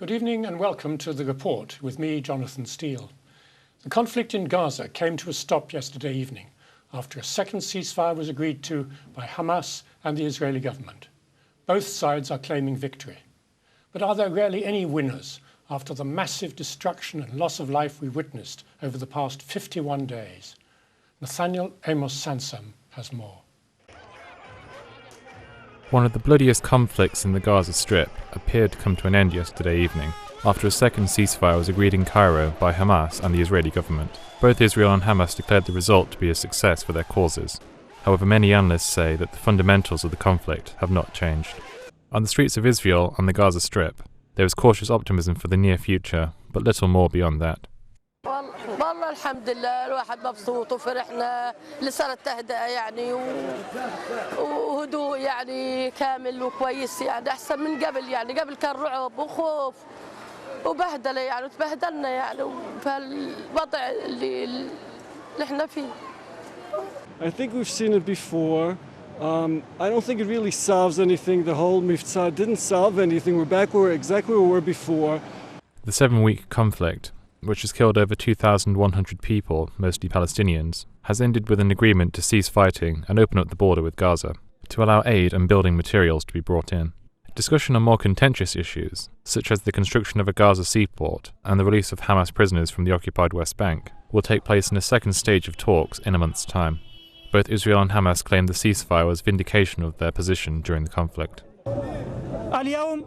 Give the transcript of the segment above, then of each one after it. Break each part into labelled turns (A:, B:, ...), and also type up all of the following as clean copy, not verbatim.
A: Good evening and welcome to The Report with me, Jonathan Steele. The conflict in Gaza came to a stop yesterday evening after a second ceasefire was agreed to by Hamas and the Israeli government. Both sides are claiming victory. But are there really any winners after the massive destruction and loss of life we witnessed over the past 51 days? Nathaniel Amos Sansom has more.
B: One of the bloodiest conflicts in the Gaza Strip appeared to come to an end yesterday evening after a second ceasefire was agreed in Cairo by Hamas and the Israeli government. Both Israel and Hamas declared the result to be a success for their causes. However, many analysts say that the fundamentals of the conflict have not changed. On the streets of Israel and the Gaza Strip, there is cautious optimism for the near future, but little more beyond that.
C: والله الحمد لله الواحد مبسوط وفرحنا اللي صارت تهدئة يعني وهدوء يعني كامل وكويس يعني أحسن من قبل يعني قبل كان رعب وخوف وبهدلة يعني وتبهدلنا يعني بهالوضع اللي احنا فيه.
D: I think we've seen it before. I don't think it really solves anything. The whole Miftzah didn't solve anything. We're back where exactly where we were before.
B: The 7-week conflict, which has killed over 2,100 people, mostly Palestinians, has ended with an agreement to cease fighting and open up the border with Gaza, to allow aid and building materials to be brought in. Discussion on more contentious issues, such as the construction of a Gaza seaport and the release of Hamas prisoners from the occupied West Bank, will take place in a second stage of talks in a month's time. Both Israel and Hamas claim the ceasefire was vindication of their position during the conflict.
E: اليوم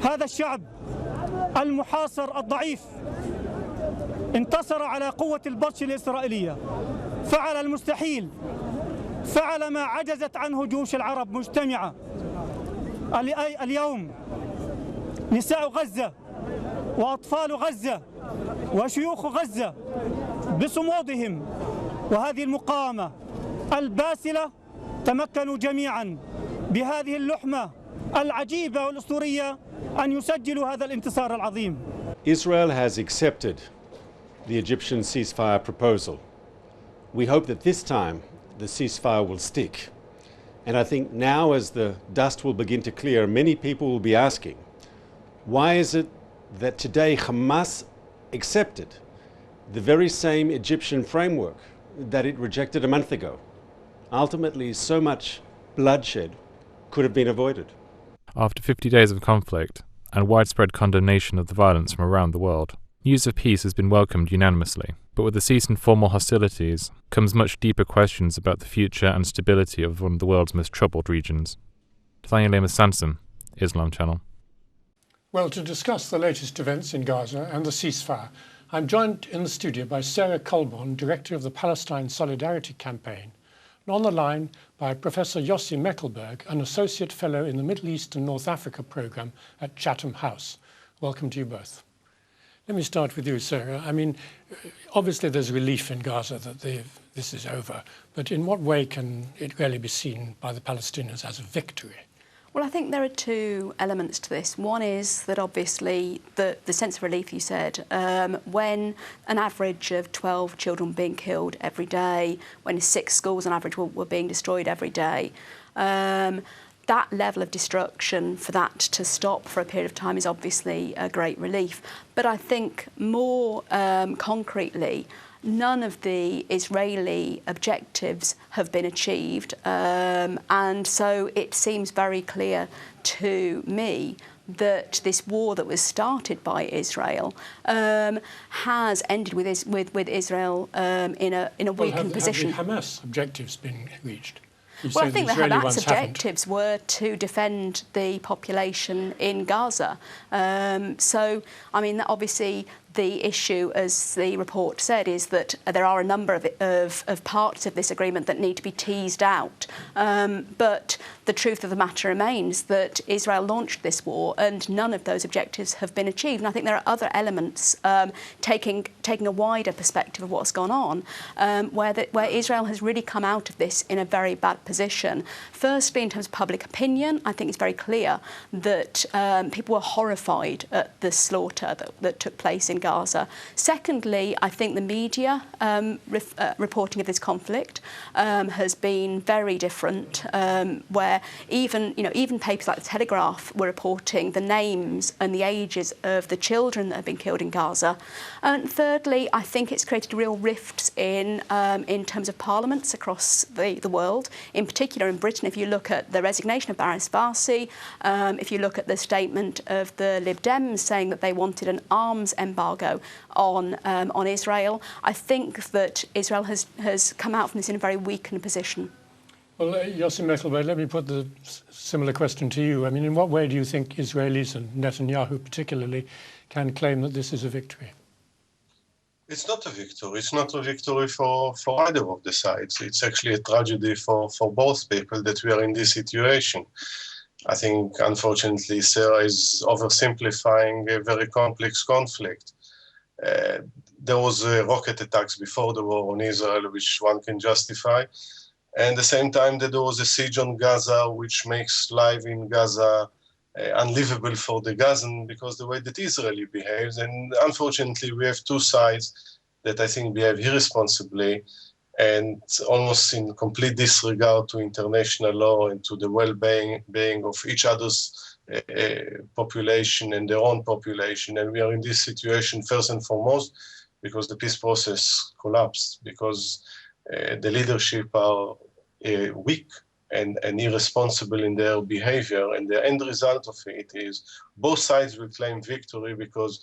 E: هذا الشعب المحاصر الضعيف انتصر على قوة البطش الإسرائيلية، فعل المستحيل، فعل ما عجزت عنه جيوش العرب مجتمعة. اليوم نساء غزة وأطفال غزة وشيوخ غزة بصمودهم وهذه المقاومة الباسلة تمكنوا جميعا بهذه اللحمة العجيبة والأسطورية أن يسجلوا هذا الانتصار العظيم.
F: Israel has accepted the Egyptian ceasefire proposal. We hope that this time the ceasefire will stick. And I think now, as the dust will begin to clear, many people will be asking, why is it that today Hamas accepted the very same Egyptian framework that it rejected a month ago? Ultimately, so much bloodshed could have been avoided.
B: After 50 days of conflict and widespread condemnation of the violence from around the world, news of peace has been welcomed unanimously. But with the cease in formal hostilities comes much deeper questions about the future and stability of one of the world's most troubled regions. Nathaniel Amos Sansom, Islam Channel.
A: Well, to discuss the latest events in Gaza and the ceasefire, I'm joined in the studio by Sarah Colborne, Director of the Palestine Solidarity Campaign, and on the line by Professor Yossi Mekelberg, an Associate Fellow in the Middle East and North Africa Programme at Chatham House. Welcome to you both. Let me start with you, Sarah. I mean, obviously there's relief in Gaza that this is over, but in what way can it really be seen by the Palestinians as a victory?
G: Well, I think there are two elements to this. One is that obviously the sense of relief, you said, when an average of 12 children being killed every day, when 6 schools on average were being destroyed every day, that level of destruction, for that to stop for a period of time is obviously a great relief. But I think more concretely, none of the Israeli objectives have been achieved, and so it seems very clear to me that this war that was started by Israel has ended with Israel in a weakened position.
A: Have the Hamas objectives been reached?
G: Well, I think the Hamas objectives were to defend the population in Gaza. So, I mean, obviously the issue, as the report said, is that there are a number of parts of this agreement that need to be teased out. But the truth of the matter remains that Israel launched this war and none of those objectives have been achieved. And I think there are other elements, taking a wider perspective of what's gone on, where Israel has really come out of this in a very bad position. Firstly, in terms of public opinion, I think it's very clear that people were horrified at the slaughter that took place in Gaza. Secondly, I think the media reporting of this conflict has been very different, where even papers like the Telegraph were reporting the names and the ages of the children that have been killed in Gaza. And thirdly, I think it's created real rifts in terms of parliaments across the world. In particular, in Britain, if you look at the resignation of Barris Barsi, if you look at the statement of the Lib Dems saying that they wanted an arms embargo on Israel, I think that Israel has come out from this in a very weakened position.
A: Well, Yossi Mekelberg, let me put the similar question to you. I mean, in what way do you think Israelis, and Netanyahu particularly, can claim that this is a victory?
H: It's not a victory. It's not a victory for either of the sides. It's actually a tragedy for both people that we are in this situation. I think, unfortunately, Sarah is oversimplifying a very complex conflict. There was rocket attacks before the war on Israel, which one can justify. And at the same time that there was a siege on Gaza, which makes life in Gaza unlivable for the Gazan because the way that Israel behaves. And unfortunately, we have two sides that I think behave irresponsibly and almost in complete disregard to international law and to the well-being of each other's population and their own population. And we are in this situation first and foremost because the peace process collapsed, because the leadership are weak and irresponsible in their behavior. And the end result of it is both sides will claim victory because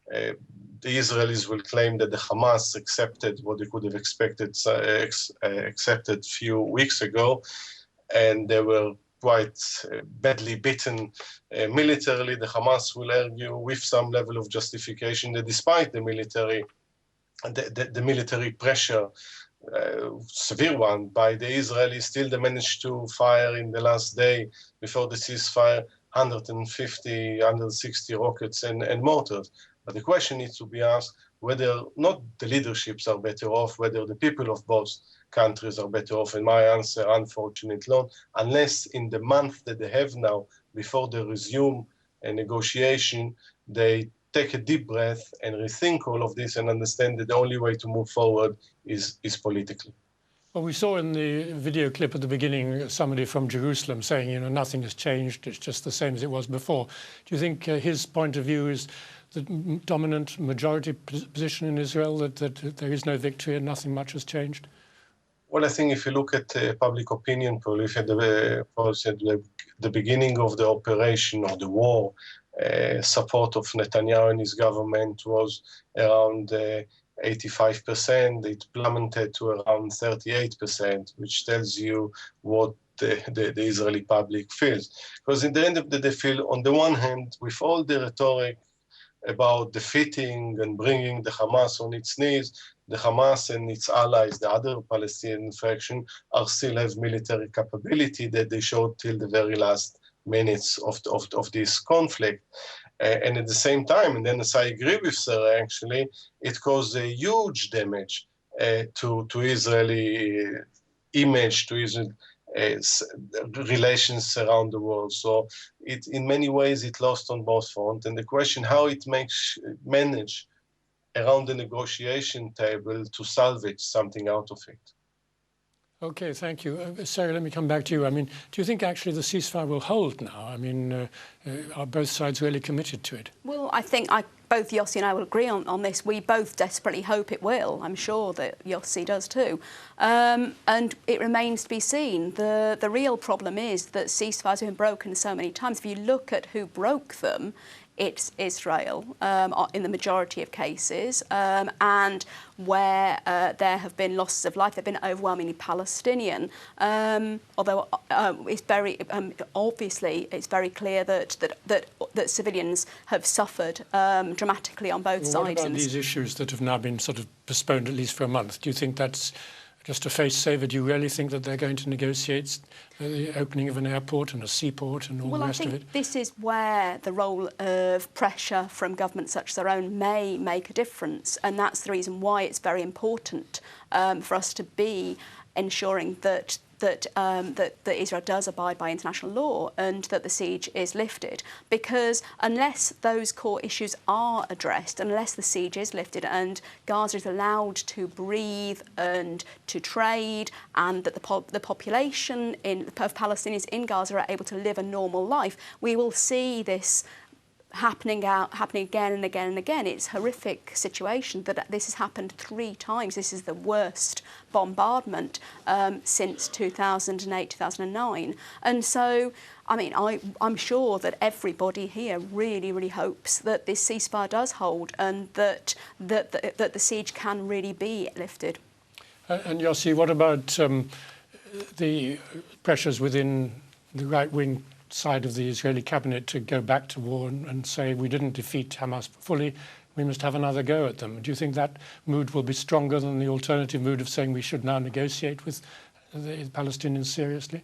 H: the Israelis will claim that the Hamas accepted what they could have accepted a few weeks ago, and they were quite badly beaten militarily. The Hamas will argue with some level of justification that despite the military pressure, severe one by the Israelis, still they managed to fire in the last day before the ceasefire 160 rockets and mortars. But the question needs to be asked whether not the leaderships are better off, whether the people of both countries are better off. And my answer, unfortunately, not, unless in the month that they have now, before they resume a negotiation, they take a deep breath and rethink all of this and understand that the only way to move forward is politically.
A: Well, we saw in the video clip at the beginning somebody from Jerusalem saying, nothing has changed, it's just the same as it was before. Do you think his point of view is the dominant majority position in Israel, that there is no victory and nothing much has changed?
H: Well, I think if you look at public opinion poll, if at the beginning of the operation of the war, support of Netanyahu and his government was around 85%. It plummeted to around 38%, which tells you what the Israeli public feels. Because in the end of the day, they feel, on the one hand, with all the rhetoric about defeating and bringing the Hamas on its knees, the Hamas and its allies, the other Palestinian faction, still have military capability that they showed till the very last minutes of this conflict. And at the same time, and then as I agree with Sarah, actually, it caused a huge damage to Israeli image, to Israel relations around the world. So in many ways, it lost on both fronts. And the question how it manage around the negotiation table to salvage something out of it.
A: Okay, thank you. Sarah, let me come back to you. I mean, do you think actually the ceasefire will hold now? I mean, are both sides really committed to it?
G: Well, I think both Yossi and I will agree on this. We both desperately hope it will. I'm sure that Yossi does too. And it remains to be seen. The real problem is that ceasefires have been broken so many times. If you look at who broke them, it's Israel in the majority of cases, and where there have been losses of life, they've been overwhelmingly Palestinian. Although it's very obviously it's very clear that civilians have suffered dramatically on both sides.
A: What about these issues that have now been sort of postponed at least for a month? Do you think that's just a face saver? Do you really think that they're going to negotiate the opening of an airport and a seaport and all the rest of it?
G: Well, I think this is where the role of pressure from governments such as our own may make a difference, and that's the reason why it's very important for us to be ensuring that that Israel does abide by international law and that the siege is lifted. Because unless those core issues are addressed, unless the siege is lifted and Gaza is allowed to breathe and to trade, and that the population of Palestinians in Gaza are able to live a normal life, we will see this happening again and again and again. It's a horrific situation that this has happened 3 times. This is the worst bombardment since 2008, 2009. And so, I mean, I'm sure that everybody here really, really hopes that this ceasefire does hold and that the siege can really be lifted.
A: And Yossi, what about the pressures within the right-wing side of the Israeli cabinet to go back to war and say we didn't defeat Hamas fully, we must have another go at them? Do you think that mood will be stronger than the alternative mood of saying we should now negotiate with the Palestinians seriously?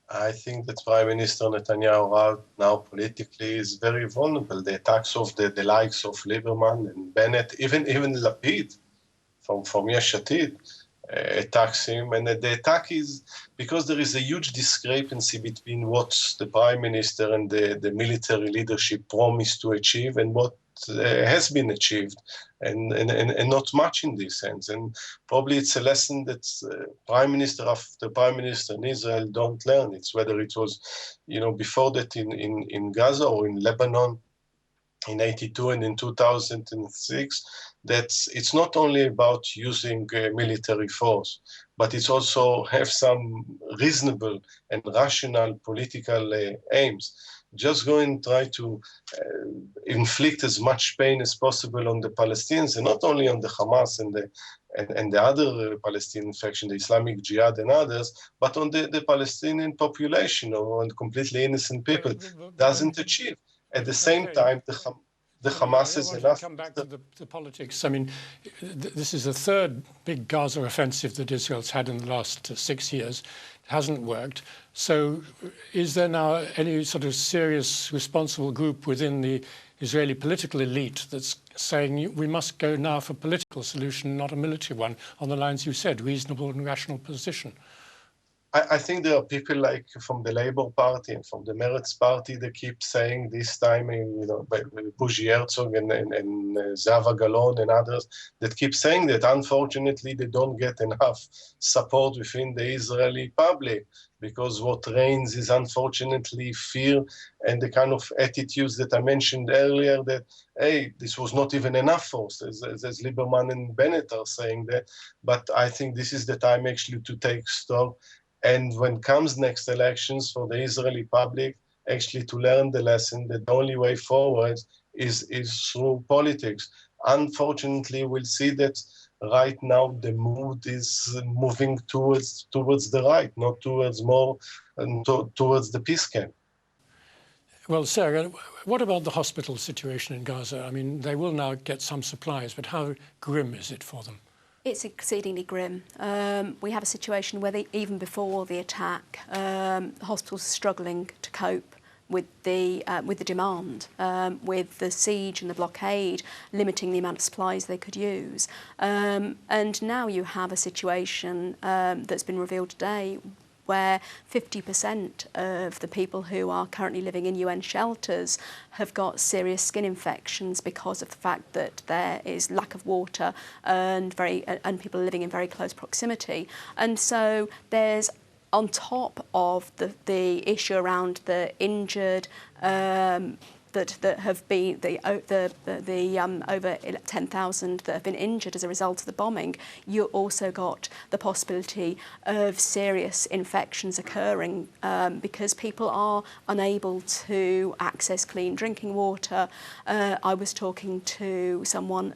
H: I think that Prime Minister Netanyahu now politically is very vulnerable. The attacks of the likes of Lieberman and Bennett, even Lapid from Yesh Atid, attacks him, and the attack is because there is a huge discrepancy between what the Prime Minister and the military leadership promised to achieve and what has been achieved, and not much in this sense. And probably it's a lesson that Prime Minister after Prime Minister in Israel don't learn. It's whether it was, before that in Gaza or in Lebanon in '82 and in 2006, that it's not only about using military force, but it's also have some reasonable and rational political aims. Just go and try to inflict as much pain as possible on the Palestinians, and not only on the Hamas and the other Palestinian faction, the Islamic Jihad and others, but on the Palestinian population or on completely innocent people, doesn't achieve. At the same time, the Hamas is enough.
A: Come back to the politics. I mean, this is the third big Gaza offensive that Israel's had in the last 6 years. It hasn't worked. So is there now any sort of serious responsible group within the Israeli political elite that's saying we must go now for a political solution, not a military one, on the lines you said, reasonable and rational position?
H: I think there are people like from the Labour Party and from the Meretz Party that keep saying this time, by Bougie Herzog and Zahava Galon and others that keep saying that unfortunately they don't get enough support within the Israeli public, because what reigns is unfortunately fear and the kind of attitudes that I mentioned earlier that, hey, this was not even enough force, as Lieberman and Bennett are saying that. But I think this is the time actually to take stock. And when comes next elections for the Israeli public, actually to learn the lesson that the only way forward is through politics. Unfortunately, we'll see that right now the mood is moving towards the right, not towards more towards the peace camp.
A: Well, Sarah, what about the hospital situation in Gaza? I mean, they will now get some supplies, but how grim is it for them?
G: It's exceedingly grim. We have a situation where even before the attack, the hospitals are struggling to cope with the demand, with the siege and the blockade limiting the amount of supplies they could use. And now you have a situation that's been revealed today where 50% of the people who are currently living in UN shelters have got serious skin infections because of the fact that there is lack of water and people are living in very close proximity. And so there's, on top of the issue around the injured, that have been the over 10,000 that have been injured as a result of the bombing, you also got the possibility of serious infections occurring because people are unable to access clean drinking water. I was talking to someone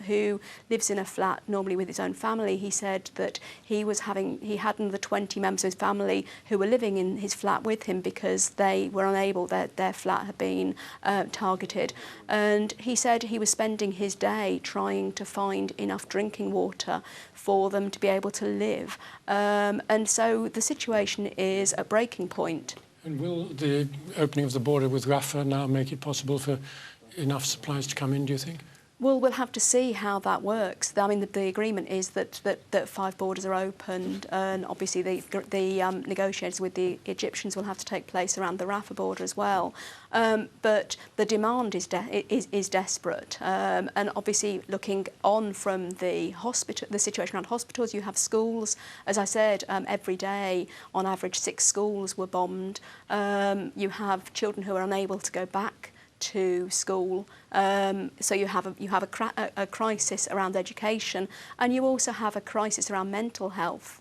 G: who lives in a flat normally with his own family. He said that he had another 20 members of his family who were living in his flat with him because they were unable, their flat had been targeted, and he said he was spending his day trying to find enough drinking water for them to be able to live, and so the situation is a breaking point.
A: And will the opening of the border with Rafah now make it possible for enough supplies to come in, do you think?
G: Well, we'll have to see how that works. I mean, the agreement is that 5 borders are opened, and obviously the negotiations with the Egyptians will have to take place around the Rafah border as well. But the demand is desperate, and obviously looking on from the situation around hospitals, you have schools. As I said, every day, on average, 6 schools were bombed. You have children who are unable to go back to school, so you have a crisis around education, and you also have a crisis around mental health.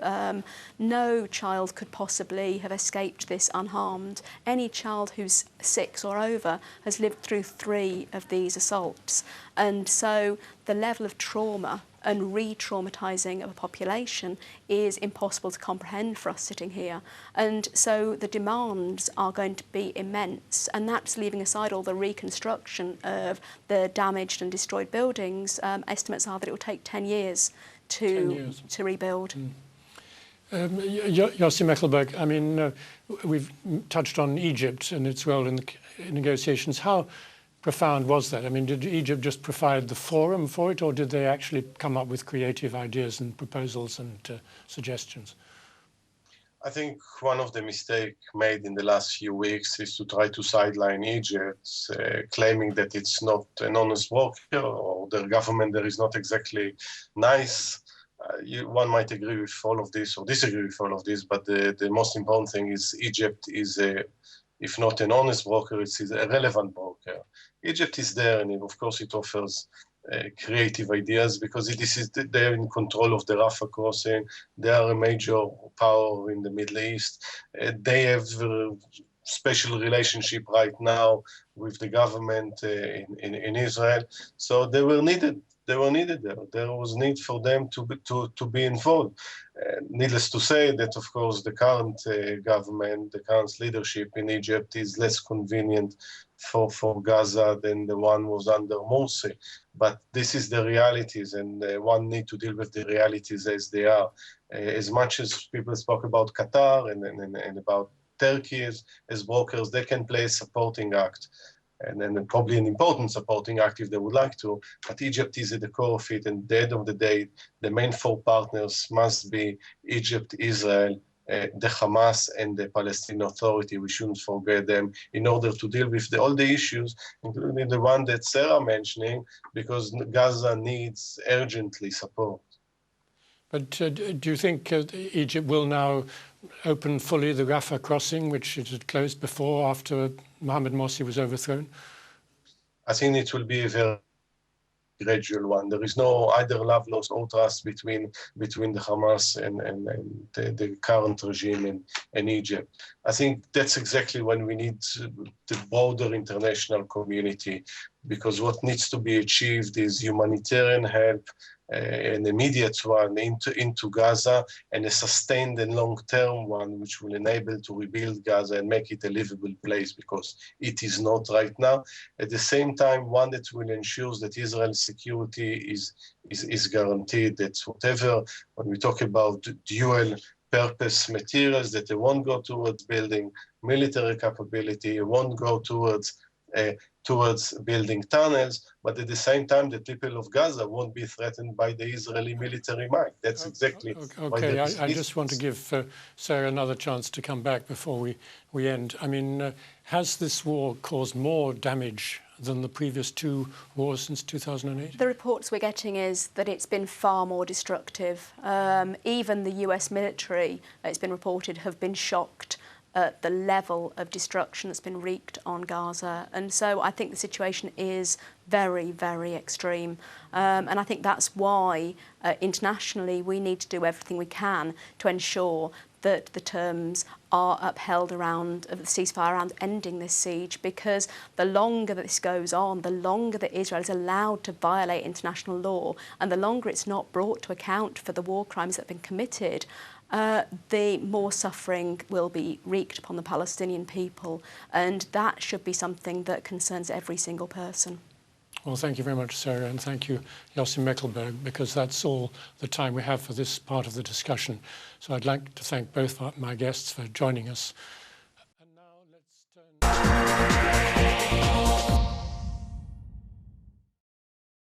G: No child could possibly have escaped this unharmed. Any child who's 6 or over has lived through 3 of these assaults, and so the level of trauma and re-traumatising of a population is impossible to comprehend for us sitting here. And so the demands are going to be immense, and that's leaving aside all the reconstruction of the damaged and destroyed buildings. Estimates are that it will take 10 years to rebuild.
A: Yossi Mekelberg, I mean, we've touched on Egypt and its role in the negotiations. How profound was that? I mean, did Egypt just provide the forum for it, or did they actually come up with creative ideas and proposals and suggestions?
H: I think one of the mistakes made in the last few weeks is to try to sideline Egypt, claiming that it's not an honest worker or their government there is not exactly nice. One might agree with all of this or disagree with all of this, but the most important thing is Egypt is if not an honest broker, it's a relevant broker. Egypt is there, and of course it offers creative ideas because they're in control of the Rafah crossing. They are a major power in the Middle East. They have a special relationship right now with the government in Israel. So they were needed. There was need for them to be involved. Needless to say that, of course, the current government, the current leadership in Egypt is less convenient for Gaza than the one was under Morsi. But this is the realities, and one need to deal with the realities as they are. As much as people spoke about Qatar and about Turkey as brokers, they can play a supporting act. And then probably an important supporting act if they would like to, but Egypt is at the core of it, and at the end of the day, the main 4 partners must be Egypt, Israel, the Hamas, and the Palestine Authority. We shouldn't forget them in order to deal with all the issues, including the one that Sarah mentioning, because Gaza needs urgently support.
A: But do you think Egypt will now open fully the Rafah crossing, which it had closed before after Mohamed Morsi was overthrown?
H: I think it will be a very gradual one. There is no either love lost or trust between the Hamas and the current regime in Egypt. I think that's exactly when we need the broader international community, because what needs to be achieved is humanitarian help, an immediate one into Gaza, and a sustained and long-term one which will enable to rebuild Gaza and make it a livable place, because it is not right now. At the same time, one that will ensure that Israel's security is guaranteed, that whatever, when we talk about dual purpose materials, that they won't go towards building military capability, it won't go towards building tunnels, but at the same time, the people of Gaza won't be threatened by the Israeli military might. That's exactly why.
A: Okay, I just want to give Sarah another chance to come back before we end. I mean, has this war caused more damage than the previous 2 wars since 2008? The
G: reports we're getting is that it's been far more destructive. Even the US military, it's been reported, have been shocked at the level of destruction that's been wreaked on Gaza. And so I think the situation is very, very extreme. And I think that's why internationally we need to do everything we can to ensure that the terms are upheld around the ceasefire, around ending this siege, because the longer that this goes on, the longer that Israel is allowed to violate international law, and the longer it's not brought to account for the war crimes that have been committed, the more suffering will be wreaked upon the Palestinian people, and that should be something that concerns every single person.
A: Well, thank you very much, Sarah, and thank you, Yossi Mekelberg, because that's all the time we have for this part of the discussion. So I'd like to thank both my guests for joining us. And now let's turn